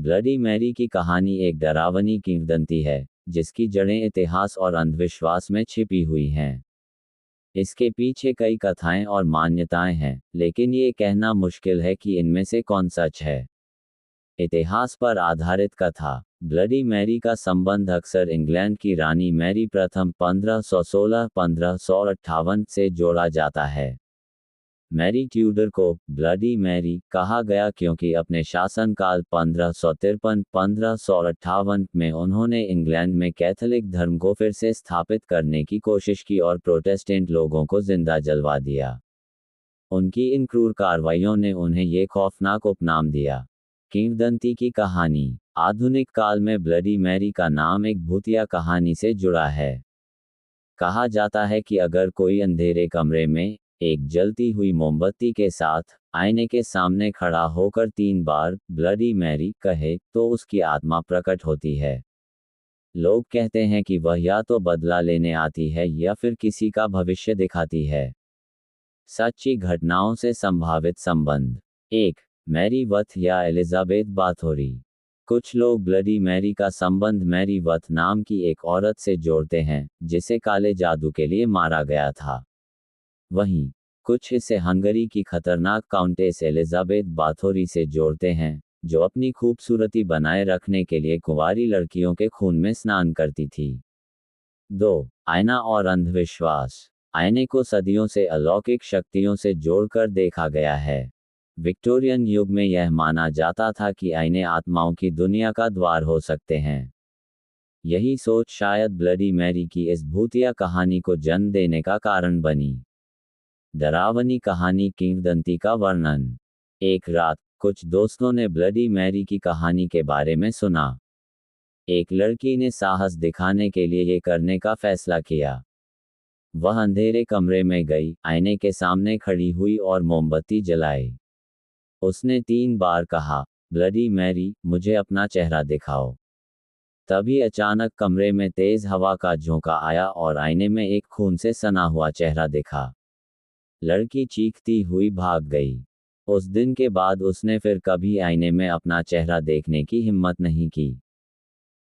Bloody Mary की कहानी एक डरावनी किंवदंती है, जिसकी जड़ें इतिहास और अंधविश्वास में छिपी हुई हैं। इसके पीछे कई कथाएं और मान्यताएं हैं, लेकिन ये कहना मुश्किल है कि इनमें से कौन सच है। इतिहास पर आधारित कथा। ब्लडी मैरी का संबंध अक्सर इंग्लैंड की रानी मैरी प्रथम 1516-1558 से जोड़ा जाता है। मैरी ट्यूडर को ब्लडी मैरी कहा गया क्योंकि अपने शासनकाल 1553-1558 में उन्होंने इंग्लैंड में कैथोलिक धर्म को फिर से स्थापित करने की कोशिश की और प्रोटेस्टेंट लोगों को जिंदा जलवा दिया। उनकी इन क्रूर कार्रवाइयों ने उन्हें ये खौफनाक उपनाम दिया। किंवदंती की कहानी। आधुनिक काल में ब्लडी मैरी का नाम एक भूतिया कहानी से जुड़ा है। कहा जाता है कि अगर कोई अंधेरे कमरे में एक जलती हुई मोमबत्ती के साथ आईने के सामने खड़ा होकर 3 बार ब्लडी मैरी कहे तो उसकी आत्मा प्रकट होती है। लोग कहते हैं कि वह या तो बदला लेने आती है या फिर किसी का भविष्य दिखाती है। सच्ची घटनाओं से संभावित संबंध। 1. मैरी वथ या एलिजाबेथ बाथोरी। कुछ लोग ब्लडी मैरी का संबंध मैरी वथ नाम की एक औरत से जोड़ते हैं, जिसे काले जादू के लिए मारा गया था। वहीं कुछ इसे हंगरी की खतरनाक काउंटेस एलिजाबेथ बाथोरी से जोड़ते हैं, जो अपनी खूबसूरती बनाए रखने के लिए कुंवारी लड़कियों के खून में स्नान करती थी। 2. आईना और अंधविश्वास। आईने को सदियों से अलौकिक शक्तियों से जोड़कर देखा गया है। विक्टोरियन युग में यह माना जाता था कि आईने आत्माओं की दुनिया का द्वार हो सकते हैं। यही सोच शायद ब्लडी मैरी की इस भूतिया कहानी को जन्म देने का कारण बनी। डरावनी कहानी किंवदंती का वर्णन। एक रात कुछ दोस्तों ने ब्लडी मैरी की कहानी के बारे में सुना। एक लड़की ने साहस दिखाने के लिए ये करने का फैसला किया। वह अंधेरे कमरे में गई, आईने के सामने खड़ी हुई और मोमबत्ती जलाई। उसने 3 बार कहा, ब्लडी मैरी, मुझे अपना चेहरा दिखाओ। तभी अचानक कमरे में तेज हवा का झोंका आया और आईने में एक खून से सना हुआ चेहरा दिखा। लड़की चीखती हुई भाग गई। उस दिन के बाद उसने फिर कभी आईने में अपना चेहरा देखने की हिम्मत नहीं की।